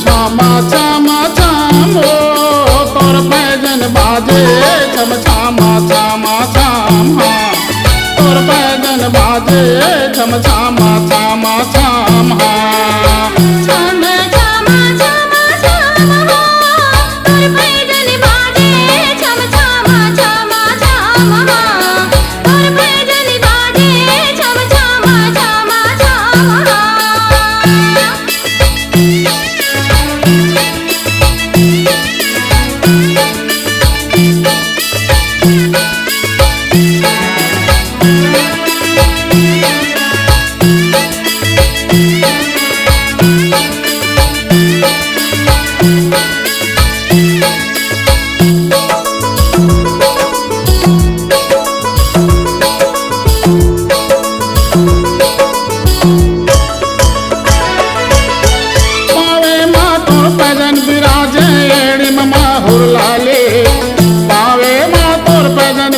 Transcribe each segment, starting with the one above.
छमा छमा छम हो तोर पैजन बाजे छम छमा छमा छम तोर पैजन बाजे छम छमा छमा छम छम छमा छमा छम हो तोर पैजन बाजे छम छमा छमा छम तोर पैजन बाजे छम छमा छमा छम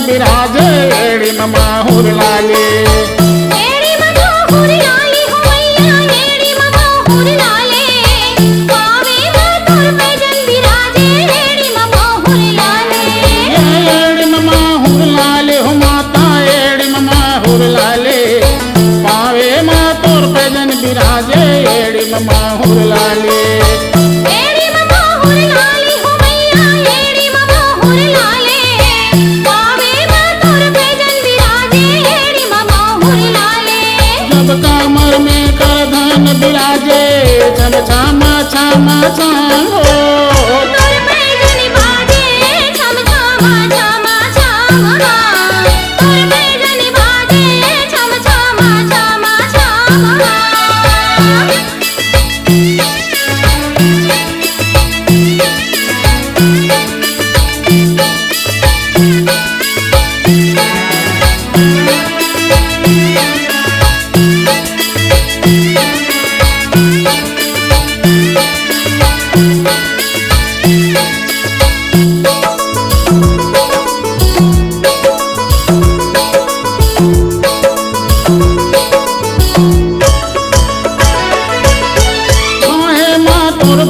बिराजे एड़ी माहुर लाले एड़ी माहुर लाले हो मैया एड़ी माहुर लाले पावे तोर पैजन बिराजे एड़ी माहुर लाले हो माता एड़ी माहुर लाले पावे माँ तोर पैजन बिराजे एड़ी माहुर लाले कामर में कर धन बिराजे छम छमा छमा छम हो तोर पैजन बाजे छम छमा छमा छम तोर पैजन बाजे छम छमा छमा छम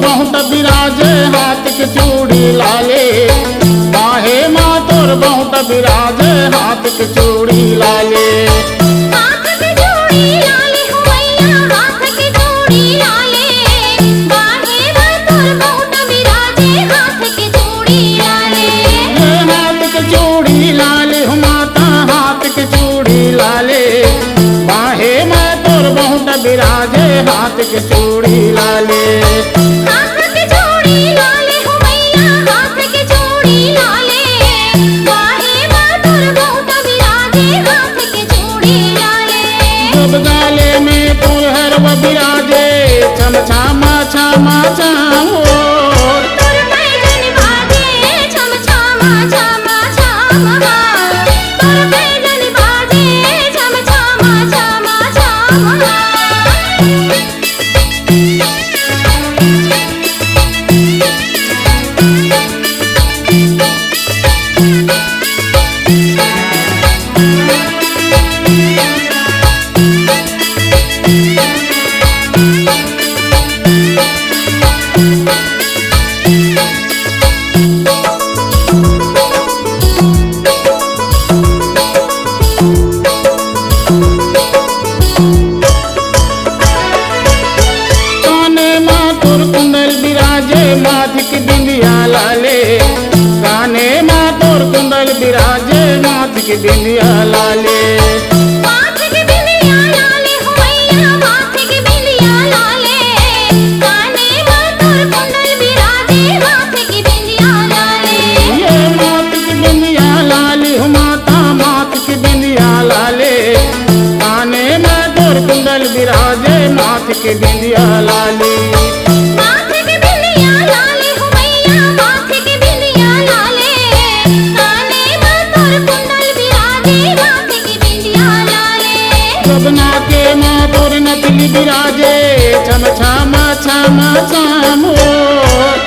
बहुत बिराजे हाथ के चूड़ी लाले बाहे माँ तोर बहुत बिराजे हाथ के चूड़ी लाले हाथ के चूड़ी लाले हो मैया हाथ के चूड़ी लाले बाहे माँ तोर बहुत बिराजे हाथ के चूड़ी लाले हाथ के चूड़ी लाले हो माता हाथ के चूड़ी लाले बाहे माँ तोर बहुत बिराजे हाथ के चूड़ी लाले हाथ के चूड़ी लाले हो मैया हाथ के चूड़ी लाले बाहे माँ तोर बहुत बिराजे हाथ के चूड़ी लाले जब गाले में तोर हरवा बिराजे छम छमा छमा छम हो तोर पैजन बाजे छम छमा छमा छम तोर पैजन बाजे छम छमा छमा छम माथिक बिंदिया लाले गाने माँ तोर कुंडल बिराजे माथिक बिंदिया लाले माथिक बिंदिया लाले हो मैया माथिक बिंदिया लाले गाने माँ तोर कुंडल बिराजे माथिक बिंदिया लाले ये माथिक बिंदिया लाली हो माता माथिक बिंदिया लाले गाने माँ तोर कुंडल बिराजे माथिक बिंदिया लाले माथिक बिंदिया लाले हो मैया माथिक बिंदिया लाले गाने माँ तोर कुंडल बिराजे माथिक बिंदिया लाले बिराजे छम छामा छामा छाम हो।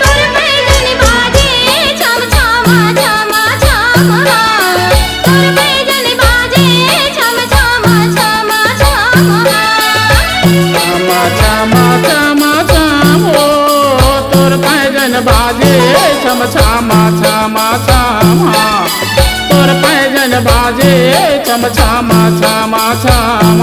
तोर पैजन बाजे छम छामा छामा छाम तोर पैजन बाजे छम छामा छामा छाम छामा छामा छामा छाम हो। तोर पैजन बाजे छम छामा छामा छाम तोर पैजन बाजे छम छामा छामा छाम।